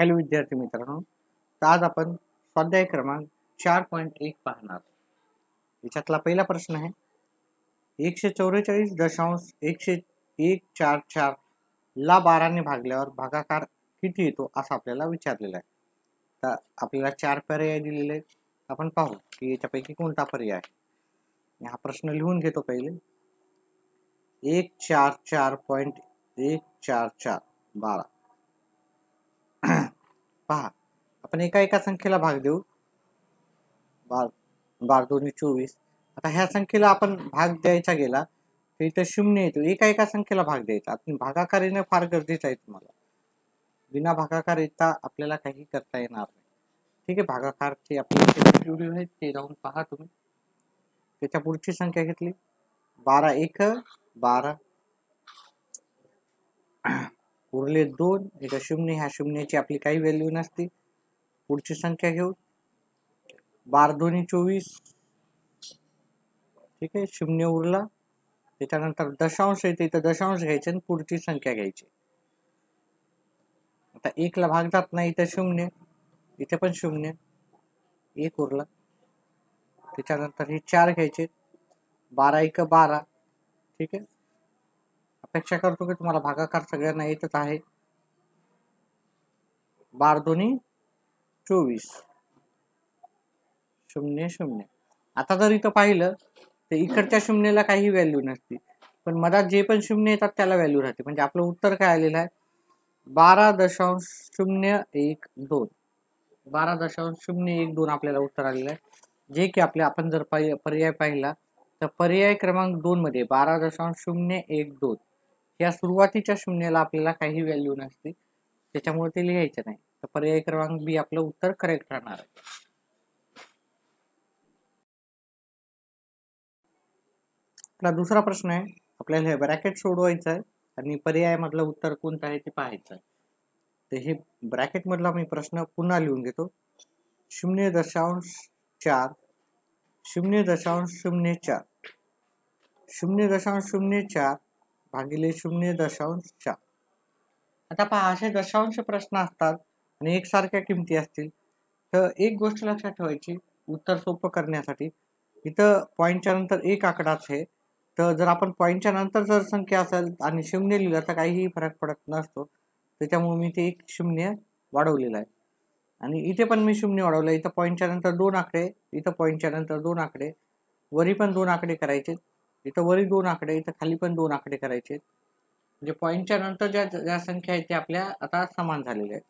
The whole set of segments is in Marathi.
हॅलो विद्यार्थी मित्रांनो, तर आज आपण स्वाध्याय क्रमांक 4.1 पाहणार. याच्यातला पहिला प्रश्न आहे 144.144 ला 12 ने भागल्यावर भागाकार किती येतो असं आपल्याला विचारलेलं आहे. तर आपल्याला 4 पर्याय दिलेले आहेत. आपण पाहू की याच्यापैकी कोणता पर्याय आहे. हा प्रश्न लिहून घेतो. पहिले 144.144 12. पहा, आपण एका संख्येला भाग देऊ. 12 दोन्ही 24. आता ह्या संख्येला आपण भाग द्यायचा गेला तर इथं 0 येतो. एका संख्येला भाग द्यायचा. आपण भागाकार येणं फार गरजेचं आहे. तुम्हाला बिना भागाकार येता आपल्याला काही करता येणार नाही. ठीक आहे, भागाकारची आपली व्हिडिओ आहे ते जाऊन पहा तुम्ही. त्याच्या पुढची संख्या घेतली 12 1 12, उरले 2, इथं 0. ह्या शून्याची आपली काही व्हॅल्यू नसते. पुढची संख्या घेऊ 12 दोन्ही 24. ठीक आहे, 0 उरला. त्याच्यानंतर दशांश येते, इथं दशांश घ्यायचे आणि पुढची संख्या घ्यायची. आता 1 ला भाग जात नाही, इथं 0, इथे पण 0, 1 उरला. त्याच्यानंतर हे 4 घ्यायचे, 12 1 12. ठीक आहे, अपेक्षा करतो की तुम्हाला भागाकार सगळ्यांना येतच आहे. 12 दोन्ही 24, 0 0. आता जर इथं पाहिलं तर इकडच्या शून्याला काही व्हॅल्यू नसते, पण मधात जे पण 0 येतात त्याला व्हॅल्यू राहते. म्हणजे आपलं उत्तर काय आलेलं आहे 12.012. 12.012 आपल्याला उत्तर आलेलं आहे. जे की आपण जर पर्याय पाहिला तर पर्याय क्रमांक 2 मध्ये 12.012 या सुरुवातीच्या शून्याला आपल्याला काही व्हॅल्यू नसते, त्याच्यामुळे ते लिहायचं नाही. तर पर्याय क्रमांक बी आपलं उत्तर करेक्ट राहणार आहे. आपला दुसरा प्रश्न आहे, आपल्याला हे ब्रॅकेट सोडवायचं आहे आणि पर्याय मधलं उत्तर कोणतं आहे ते पाहायचं आहे. तर हे ब्रॅकेट मधला मी प्रश्न पुन्हा लिहून घेतो. 0.4 0.04 0.04 भागिले 0.4. आता पहा, असे दशांश प्रश्न असतात आणि एकसारख्या किमती असतील तर एक गोष्ट लक्षात ठेवायची उत्तर सोपं करण्यासाठी. इथं पॉईंटच्या नंतर एक आकडाच आहे, तर जर आपण पॉईंटच्या नंतर जर संख्या असेल आणि 0 लिहिलं तर काहीही फरक पडत नसतो. त्याच्यामुळे मी ते 1 0 वाढवलेलं आहे. आणि इथे पण मी 0 वाढवलं. इथं पॉईंटच्या नंतर 2 आकडे, इथं पॉईंटच्या नंतर 2 आकडे, वरी पण 2 आकडे करायचे, इथं वरी 2 आकडे, इथं खाली पण 2 आकडे करायचे. म्हणजे पॉईंटच्या नंतर ज्या संख्या आहेत त्या आपल्या आता समान झालेल्या आहेत.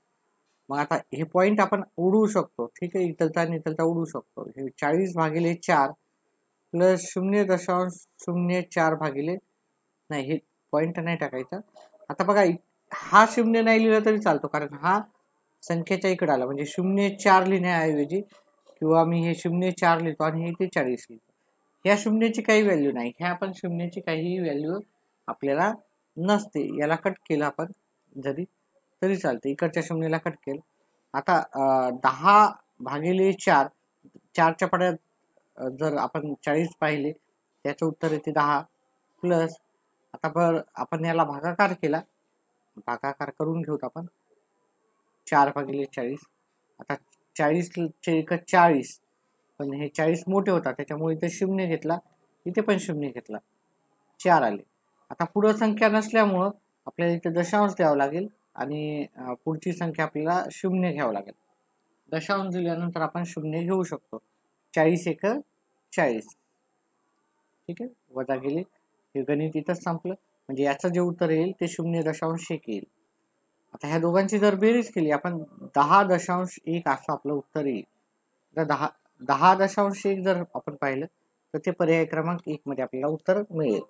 मग आता हे पॉईंट आपण उडवू शकतो. ठीक आहे, इथलचा आणि इथलचा उडवू शकतो. हे 40 भागिले 4 प्लस 0.04 भागिले, नाही हे पॉईंट नाही टाकायचा. आता बघा, हा 0 नाही लिहिला तरी चालतो, कारण हा संख्येच्या इकडे आला. म्हणजे 0.4 लिहिण्याऐवजी किंवा मी हे 0.4 लिहितो आणि हे 40 लिहितो. ह्या शून्याची काही व्हॅल्यू नाही, ह्या आपण शून्याची काही व्हॅल्यू आपल्याला नसते. याला कट केलं आपण जरी तरी चालते, इकडच्या शून्याला कट केलं. आता 10 भागिले 4, 4च्या पड्यात जर आपण 40 पाहिले त्याचं उत्तर येते 10 प्लस. आता आपण याला भागाकार केला, भागाकार करून घेऊत आपण 4 भागिले 40. आता 40 चे 40, पण हे 40 मोठे होतात त्याच्यामुळे इथे 0 घेतला, इथे पण 0 घेतला, 4 आले. आता पुढं संख्या नसल्यामुळं आपल्याला इथे दशांश द्यावं लागेल आणि पुढची संख्या आपल्याला 0 घ्यावं लागेल. दशांश दिल्यानंतर आपण 0 घेऊ शकतो. 40 1 40. ठीक आहे, वजा गेले. हे गणित इथंच संपलं. म्हणजे याचं जे उत्तर येईल ते 0.1 येईल. आता ह्या दोघांची जर बेरीज केली आपण 10.1 असं आपलं उत्तर येईल. तर 10.1 जर आपण पाहिलं तर ते पर्याय क्रमांक 1 मध्ये आपल्याला उत्तर मिळेल.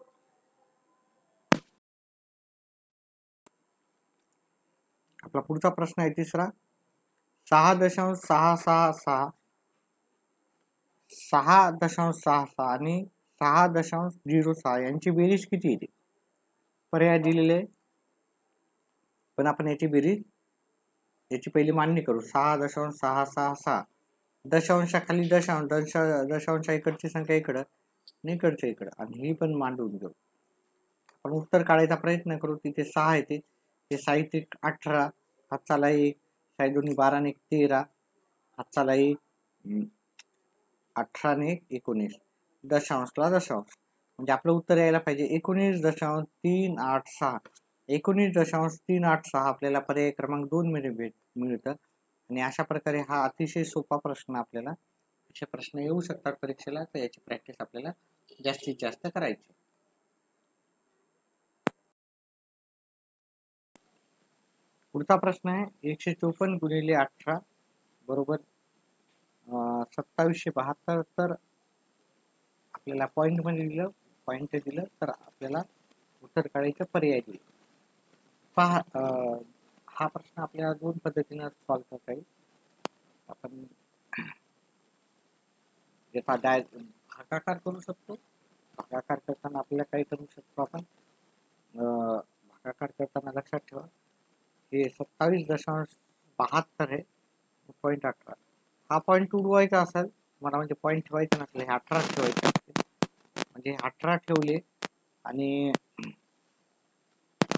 आपला पुढचा प्रश्न आहे तिसरा 6.666 6.66 आणि 6.06 यांची बेरीज किती येते. पर्याय दिलेले, पण आपण याची बेरीज याची पहिली मांडणी करू. 6.666 दशांशाखाली दशांश इकडची संख्या इकडं आणि इकडच्या इकडं, आणि ही पण मांडून घेऊ. आपण उत्तर काढायचा प्रयत्न करू. तिथे 6 येते, हे 6 18, 7 1, साई दोन्ही 12 ने 13, हातचाला 1, 18 ने 19, दशांशला दशांश म्हणजे आपलं उत्तर यायला पाहिजे 19.386. 19.386 आपल्याला पर्याय क्रमांक 2 मध्ये मिळतं. आणि अशा प्रकारे हा अतिशय सोपा प्रश्न आपल्याला असे प्रश्न येऊ शकतात परीक्षेला, तर याची प्रॅक्टिस आपल्याला जास्तीत जास्त करायची. पुढचा प्रश्न आहे 154 गुणिले 18 बरोबर 2772. तर आपल्याला पॉईंट मध्ये दिलं, पॉईंट दिलं तर आपल्याला उत्तर काढायचं पर्याय दिले. पहा हा प्रश्न आपल्याला दोन पद्धतीने सॉल्व्ह करता येईल. आपण याचा भागाकार करू शकतो. भागाकार करताना आपल्याला काय करू शकतो आपण, भागाकार करताना लक्षात ठेवा हे 27.72 आहे, पॉईंट 18. हा पॉईंट उडवायचा असेल मला, म्हणजे पॉईंट ठेवायचा नसले, हे 18 ठेवायचे असते. म्हणजे 18 ठेवले आणि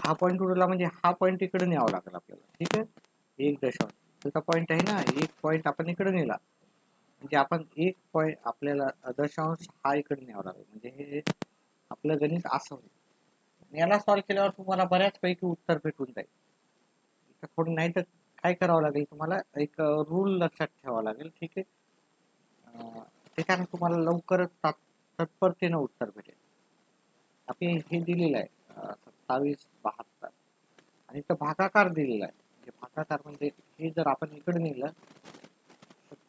हा पॉईंट उडवला म्हणजे हा पॉईंट इकडे न्यावा लागेल आपल्याला. ठीक आहे, 1 त्याचा पॉईंट आहे ना, 1 पॉईंट आपण इकडे नेला म्हणजे आपण 1 पॉईंट आपल्याला दशांश हा इकडे न्यावा लागेल. म्हणजे हे आपलं गणित असं होईल. याला सॉल्व्ह केल्यावर तुम्हाला बऱ्याचपैकी उत्तर भेटून जाईल. थोडं नाही तर काय करावं लागेल, तुम्हाला एक रूल लक्षात ठेवावा लागेल. ठीक आहे, त्याच्याने तुम्हाला लवकरच तत्परतेनं उत्तर भेटेल. आपले हे दिलेलं आहे 2772 आणि इथं भागाकार दिलेला आहे. म्हणजे भागाकार म्हणजे हे जर आपण इकडे नेलं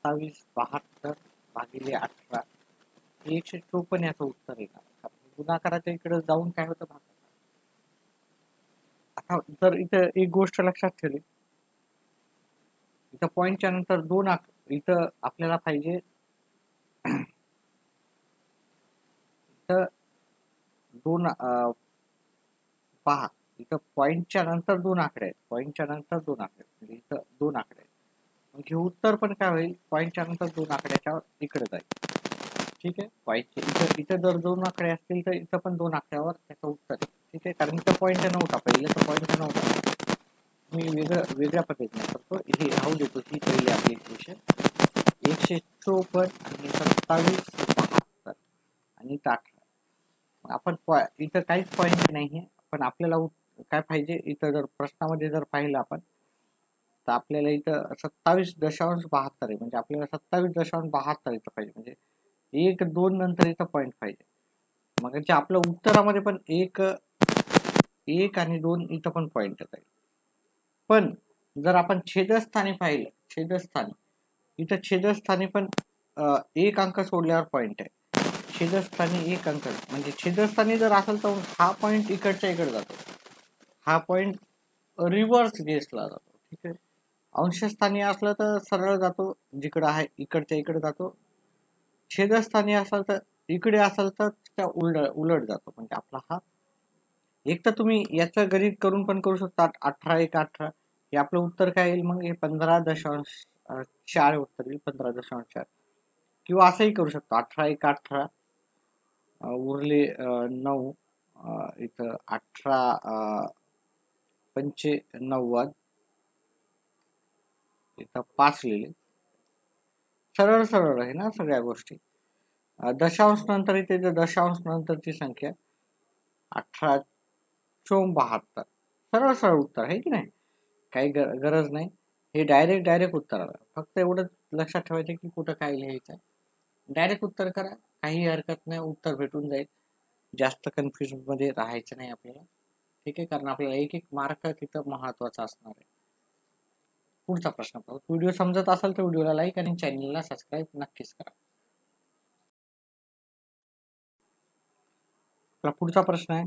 2772 भागिले 18 हे 154 याचं उत्तर येणार. गुणाकाराच्या इकडे जाऊन काय होतं भागाकार. आता जर इथं एक गोष्ट लक्षात ठेवली, इथं पॉईंटच्या नंतर 2 इथं आपल्याला पाहिजे, इथं 2 पहा इथं पॉईंटच्या नंतर 2 आकडे आहेत, पॉईंटच्या नंतर 2 आकडे म्हणजे इथं 2 आकडे आहेत. मग हे उत्तर पण काय होईल, पॉईंटच्या नंतर 2 आकड्याच्या इकडे जाईल. ठीक आहे, पॉईंटच्या इथं जर 2 आकडे असतील तर इथं पण 2 आकड्यावर त्याचं उत्तर आहे. ठीक आहे, कारण इथं पॉईंट नव्हता, पहिलं तर पॉईंट नव्हता. मी वेगळ्या पद्धतीने करतो, हे राहू देतो. ही पहिली आपली इक्वेशन 154 आणि 2772 आणि 18. आपण इथं काहीच पॉईंट नाहीये, पण आपल्याला काय पाहिजे, इथं जर प्रश्नामध्ये जर पाहिलं आपण तर आपल्याला इथं 27.72 आहे. म्हणजे आपल्याला 27.72 इथं पाहिजे, म्हणजे 1-2 नंतर इथं पॉईंट पाहिजे. मग आपलं उत्तरामध्ये पण 1 आणि 2 इथं पण पॉईंट आहे. पण जर आपण छेदस्थानी पाहिलं, इथं छेदस्थानी पण 1 अंक सोडल्यावर पॉईंट आहे. छेदस्थानी 1 अंक, म्हणजे छेदस्थानी जर असेल तर हा पॉईंट इकडच्या इकडे जातो, हा पॉईंट रिव्हर्स गेसला जातो. ठीक आहे, अंशस्थानी असलं तर सरळ जातो, जिकडं आहे इकडच्या इकडे जातो. छेदस्थानी असेल तर इकडे असेल तर त्या उलट जातो. म्हणजे आपला हा एक तर तुम्ही याचं गणित करून पण करू शकता, 18 हे आपलं उत्तर काय येईल, मग हे 15.4 उत्तर येईल, 15.4. किंवा असंही करू शकतो, 18 उरले 9, इथं 18 इथं 5 लिहिले. सरळ सरळ आहे ना सगळ्या गोष्टी. दशांश नंतर इथे दशांश नंतरची संख्या 1872, सरळ सरळ उत्तर आहे की नाही, काही गरज नाही. हे डायरेक्ट उत्तर आलं. फक्त एवढं लक्षात ठेवायचं की कुठं काय लिहायचं, डायरेक्ट उत्तर करा, काही हरकत नाही, उत्तर भेटून जाईल. जास्त कन्फ्युजन मध्ये राहायचं नाही आपल्याला. ठीक आहे, कारण आपल्याला एक मार्क तिथं महत्वाचा असणार आहे. पुढचा प्रश्न पाहू. व्हिडिओ समजत असेल तर व्हिडिओला लाईक आणि चॅनलला सबस्क्राईब नक्कीच करा. आपला पुढचा प्रश्न आहे,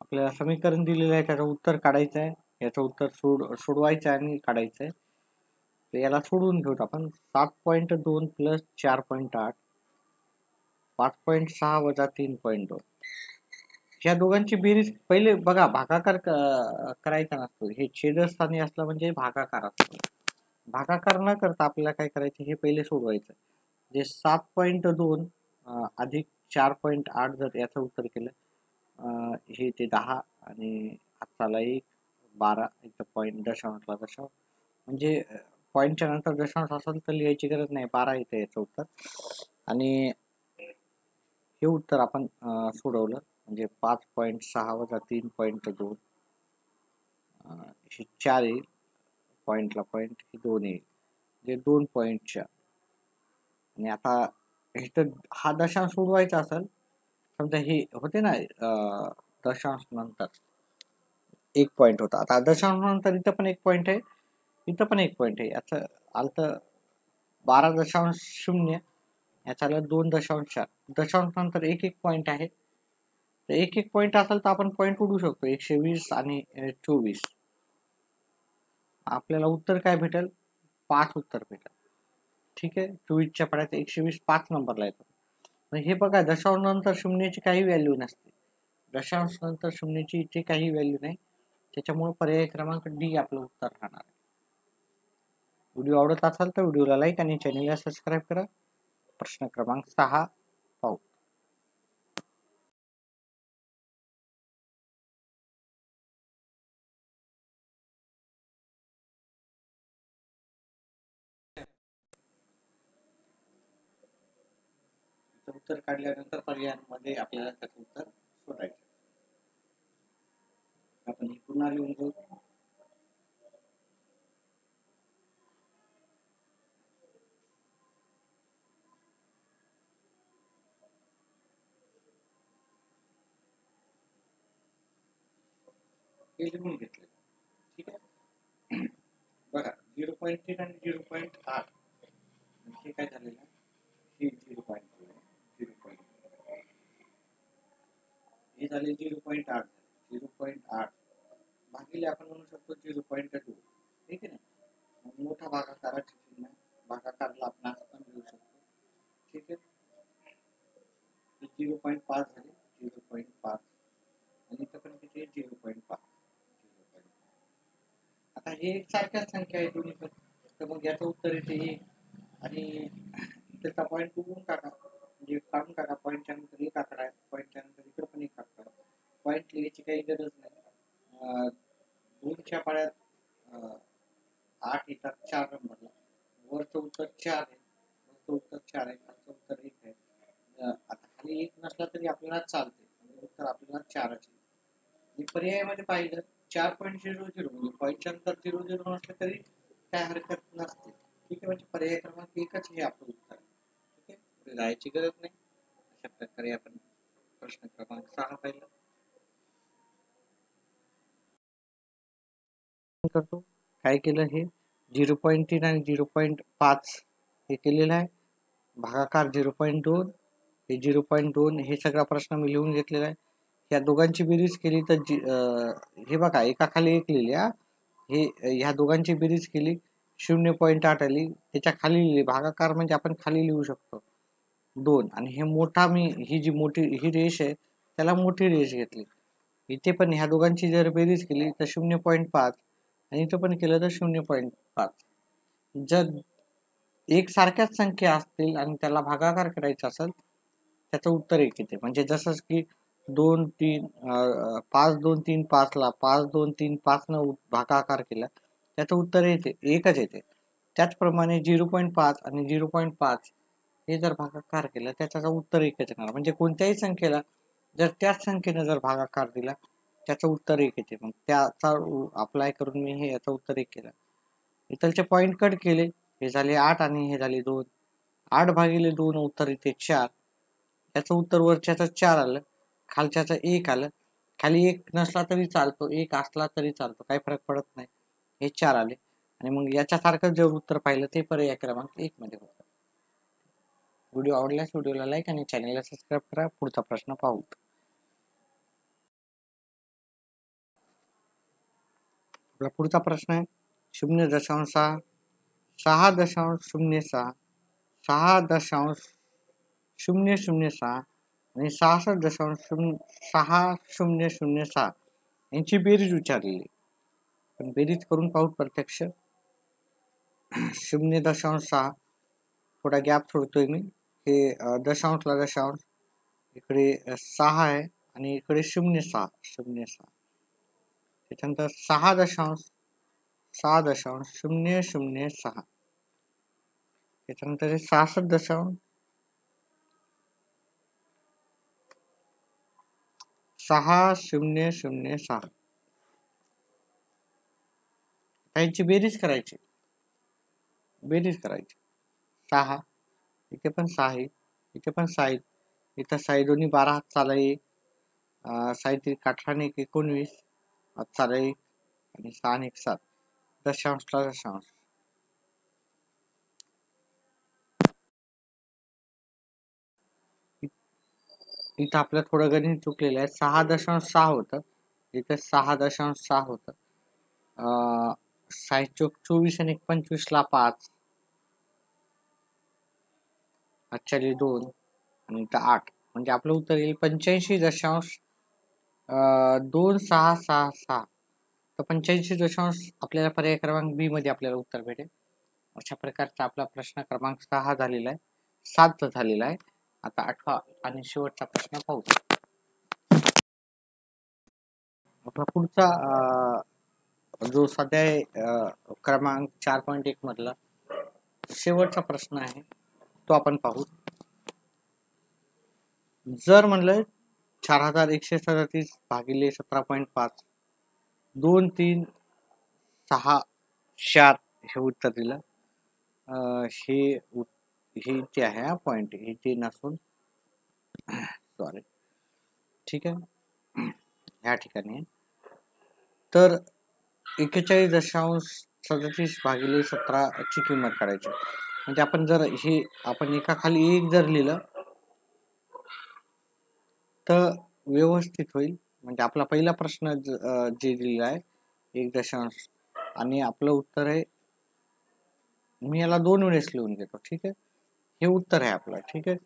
आपल्याला समीकरण दिलेलं आहे, त्याचं उत्तर काढायचं आहे. याचं उत्तर सोडवायचं आहे आणि काढायचं आहे. तर याला सोडवून घेऊत आपण. 7.2 प्लस 4.8 5.6 वजा 3.2. ह्या दोघांची बेरीज पहिले बघा, भागाकार करायचा नसतो, हे छेदस्थानी असलं म्हणजे भागाकार असतो. भागाकार न करता आपल्याला काय करायचं, हे पहिले सोडवायचं. जे 7.2 अधिक 4.8 जर याचं उत्तर केलं, हे ते 10 आणि हाताला 1 12 इथं पॉईंट दशांशला दशांश म्हणजे पॉईंटच्या नंतर दशांश असेल तर लिहायची गरज नाही, 12 इथे याचं उत्तर. आणि हे उत्तर आपण सोडवलं म्हणजे 5.6 वजा 3.2 हे 4 येईल, पॉईंटला पॉईंट हे 2 येईल, म्हणजे 2.4. आणि आता इथं हा दशांश सोडवायचा असेल, समजा हे होते ना दशांश नंतर 1 पॉईंट होता, आता दशांश नंतर इथं पण 1 पॉईंट आहे, इथं पण 1 पॉईंट आहे, याचं आलं 12.0, याचा आलं 2.4. दशांश नंतर 1 पॉईंट आहे, तर 1 पॉईंट असेल तर आपण पॉईंट उडू शकतो, 120 आणि 24. आपल्याला उत्तर काय भेटेल? 5 उत्तर भेटेल. ठीक आहे, 24च्या पाड्यात 120 5 नंबरला येतो. हे बघा, दशांश नंतर शून्याची काही व्हॅल्यू नसते, दशांश नंतर शून्याची इथे काही व्हॅल्यू नाही, त्याच्यामुळे पर्याय क्रमांक डी आपलं उत्तर राहणार आहे. व्हिडिओ आवडत असेल तर व्हिडिओला लाईक आणि चॅनलला सबस्क्राईब करा. प्रश्न क्रमांक 6 पाहू. उत्तर काढल्यानंतर पर्यायांमध्ये आपल्याला त्याचं उत्तर शोधायचं. आपण पुन्हा लिहून घेऊ. हे लिहून घेतले. ठीक आहे, बघा 0.3 आणि 0.8 हे काय झालेलं आहे, हे 0.8 हे झाले 0.8, 0.8 भागिले आपण म्हणू शकतो 0.2. ठीक आहे ना, मोठा भागाकाराचे चिन्ह भागाकारला आपण असं पण लिहू शकतो. ठीक आहे, 0.5 झाले, 0.5 आणि इथं पण किती 0.5. आता हे सारख्याच संख्या आहे दोन्ही पण, तर मग याचं उत्तर येते हे, आणि त्याचा पॉईंट उडवून टाका, म्हणजे काढून टाका. पॉईंटच्या नंतर एक आकडा आहे, पॉईंटच्या नंतर इकडे पण एक आकडा, पॉईंट लिहायची काही गरज नाही. 2च्या पाड्यात 8 येतात 4 नंबरला, वरचं उत्तर 4 आहे, वरचं उत्तर 4 आहे, खालचं उत्तर 1 आहे. आता खाली 1 नसला तरी आपल्याला चालते, म्हणजे उत्तर आपल्याला 4च आहे. पर्यायामध्ये पाहिलं 4.00 म्हणजे पॉईंटच्या नंतर 00 नसलं तरी काय हरकत नसते. ठीक आहे, म्हणजे पर्याय क्रमांक 1च हे आपलं उत्तर आहे. ठीक आहे, पुढे जायची गरज नाही. अशा प्रकारे आपण प्रश्न क्रमांक 6 पाहिला. करतो काय केलं, हे 0.3 आणि 0.5 हे केलेलं आहे, भागाकार 0.2, हे 0.2, हे सगळा प्रश्न मी लिहून घेतलेला आहे. या दोघांची बेरीज केली तर हे बघा एकाखाली एक लिहिली, हे ह्या दोघांची बेरीज केली 0.8 आली, त्याच्या खाली लिहिली भागाकार, म्हणजे आपण खाली लिहू शकतो 2, आणि हे मोठा मी ही जी मोठी ही रेष आहे त्याला मोठी रेष घेतली. इथे पण ह्या दोघांची जर बेरीज केली तर 0.5 आणि इथं पण केलं तर 0.5. जर एक सारख्याच संख्या असतील आणि त्याला भागाकार करायचा असेल, त्याचं उत्तर एक येते. म्हणजे जसं की 5 2 3 5 ला 5 2 3 5 न भागाकार केला, त्याचं उत्तर येते एकच येते. त्याचप्रमाणे 0.5 आणि 0.5 हे जर भागाकार केलं त्याचं उत्तर एकच येणार. म्हणजे कोणत्याही संख्येला जर त्याच संख्येने जर भागाकार दिला त्याचं उत्तर एक येते. मग त्याचा अप्लाय करून मी हे याचं उत्तर एक केलं. इथलचे पॉईंट कट केले, हे झाले 8 आणि हे झाले 2. 8 भागिले 2 उत्तर येते 4. त्याचं उत्तर वरच्याचं 4 आलं, खालच्याचं 1 आलं. खाली 1 नसला तरी चालतो, 1 असला तरी चालतो, काही फरक पडत नाही. हे 4 आले, आणि मग याच्यासारखं जे उत्तर पाहिलं ते पर्याय क्रमांक 1 मध्ये होतं. व्हिडिओ आवडल्यास व्हिडिओला लाईक आणि चॅनलला सबस्क्राईब करा. पुढचा प्रश्न पाहू. आपला पुढचा प्रश्न आहे 0.6 6.06 6.006 आणि 66.6006 यांची बेरीज विचारलेली. पण बेरीज करून पाहू प्रत्यक्ष. 0.6 थोडा गॅप सोडतोय मी, हे दशांशला दशांश, इकडे 6 आहे आणि इकडे 0.6 त्याच्यानंतर 6.006 6.006. त्याच्यानंतर 66.6006. त्यांची बेरीज करायची 6, इथे पण 6 आहे, इथे पण 6 आहे, इथं 6 दोन्ही 12 हात चाला 1, 6 18 1 19 हात चाला 1 आणि 6 1 7 दशांशला दशांश. इथं आपलं थोडं गणित चुकलेलं आहे. 6.6 होतं, इथं 6.6 होतं. 6 चोक 24 आणि 25ला 5, 2 आणि इथं 8, म्हणजे आपलं उत्तर येईल 85.2666. तर 85 आपल्याला पर्याय क्रमांक बी मध्ये आपल्याला उत्तर भेटेल. अशा प्रकारचा आपला प्रश्न क्रमांक 6 झालेला आहे, 7 झालेला आहे. आता 8वा आणि शेवटचा प्रश्न पाहू. आपला पुढचा जो सध्या आहे क्रमांक 4.1 मधला शेवटचा प्रश्न आहे तो आपण पाहू. जर म्हणलं 4137 भागिले 17.5 2 3 6 4 हे उत्तर दिलं. हे इथे आहे हा पॉइंट, इथे नसून सॉरी, ठीक आहे, ह्या ठिकाणी. तर 41.37 भागिले 17 ची किंमत काढायची. म्हणजे आपण जर हे आपण एका खाली एक जर लिहिलं तर व्यवस्थित होईल. म्हणजे आपला पहिला प्रश्न जे दिलेला आहे 1 आणि आपलं उत्तर आहे, मी याला 2 वेळेस लिहून घेतो, ठीक आहे. हे उत्तर आहे आपलं, ठीक आहे.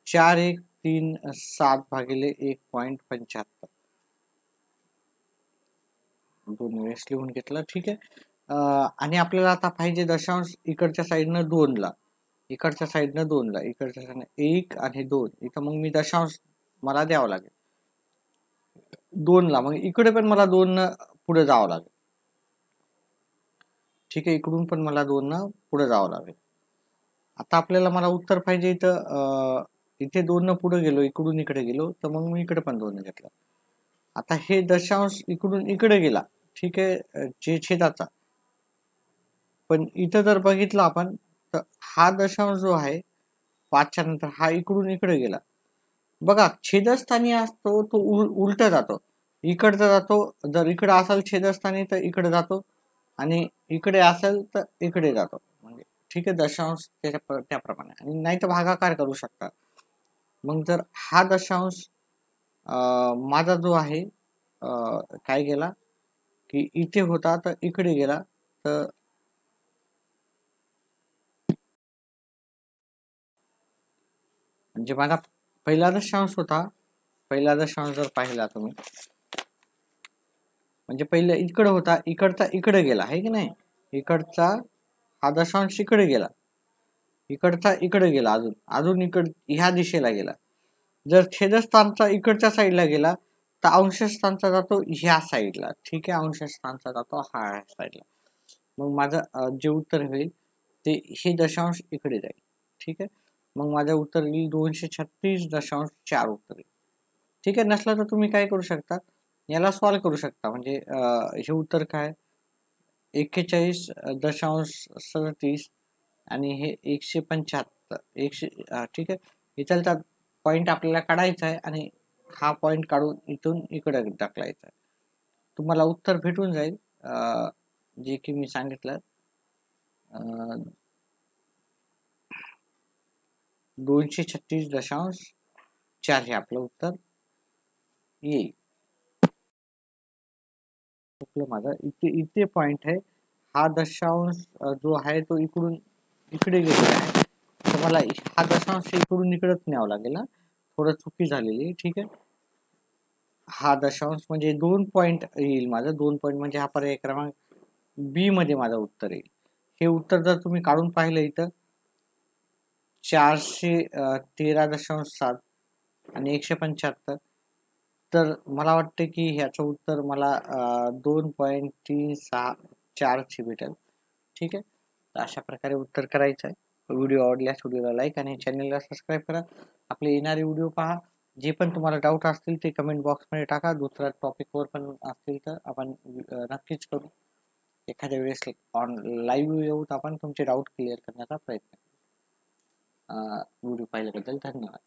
4137 भागिले 1.75 2 वेळेस लिहून घेतलं, ठीक आहे. आणि आपल्याला आता पाहिजे दशांश इकडच्या साईडनं 2 ला, इकडच्या साईडनं 2 ला, इकडच्या साईडनं 1 आणि 2, इथं मग मी दशांश मला द्यावं लागेल 2 ला, मग इकडे पण मला 2 न पुढे जावं लागेल, ठीक आहे. इकडून पण मला 2 न पुढे जावं लागेल. आता आपल्याला मला उत्तर पाहिजे इथं, इथे 2 न पुढे गेलो, इकडून इकडे गेलो, तर मग मी इकडे पण 2 घेतला. आता हे दशांश इकडून इकडे गेला, ठीक आहे, जे छेदाचा. पण इथं जर बघितलं आपण तर हा दशांश जो आहे 5च्या नंतर हा इकडून इकडे गेला. बघा छेदस्थानी असतो तो उलट जातो, इकडचा जातो. जर इकडे असेल छेदस्थानी तर इकडे जातो आणि इकडे असेल तर इकडे जातो. म्हणजे ठीक आहे, दशांश त्याप्रमाणे. आणि नाही तर भागाकार करू शकता. मग जर हा दशांश माझा जो आहे काय गेला की इथे होता तर इकडे गेला, तर म्हणजे माझा पहिला दशांश होता, पहिला दशांश जर पाहिला तुम्ही, म्हणजे पहिला इकडे होता, इकडचा इकडे गेला आहे की नाही, इकडचा हा दशांश इकडे गेला, इकडचा इकडे गेला, अजून ह्या दिशेला गेला. जर छेदस्थानचा इकडच्या साईडला गेला तर अंशस्थानचा जातो ह्या साईडला, ठीक आहे, अंशस्थानचा जातो हा साईडला. मग माझं जे उत्तर होईल ते हे दशांश इकडे जाईल, ठीक आहे. मग माझं उत्तर येईल 236.4 उत्तर येईल, ठीक आहे. नसलं तर तुम्ही काय करू शकता, याला सॉल्व करू शकता. म्हणजे हे उत्तर काय 41.37 आणि हे 175 ठीक आहे. इथलचा पॉइंट आपल्याला काढायचा आहे आणि हा पॉइंट काढून इथून इकडे ढकलायचा आहे. तुम्हाला उत्तर भेटून जाईल जे की मी सांगितलं 236.4 हे आपलं उत्तर येईल. माझा इथे पॉइंट आहे, हा दशांश जो आहे तो इकडून इकडे गेलेला आहे, तर मला हा दशांश इकडून इकडेच न्यावं लागेल. थोडं चुकी झालेली, ठीक आहे. हा दशांश म्हणजे 2 पॉइंट येईल माझं, 2 पॉइंट म्हणजे हा पर्याय क्रमांक बी मध्ये माझं उत्तर येईल. हे उत्तर जर तुम्ही काढून पाहिलं इथं 413.7 आणि 175, तर मला वाटतं की ह्याचं उत्तर मला 2.36 4ची भेटेल. ठीक आहे, तर अशा प्रकारे उत्तर करायचं आहे. व्हिडिओ आवडल्यास व्हिडिओला लाईक आणि चॅनलला सबस्क्राईब करा. आपले येणारे व्हिडिओ पहा. जे पण तुम्हाला डाऊट असतील ते कमेंट बॉक्समध्ये टाका. दुसऱ्या टॉपिकवर पण असतील तर आपण नक्कीच करू. एखाद्या वेळेस लाईव्ह येऊ तर आपण तुमचे डाऊट क्लिअर करण्याचा प्रयत्न करू. व्हिडिओ पाहिल्याबद्दल धन्यवाद.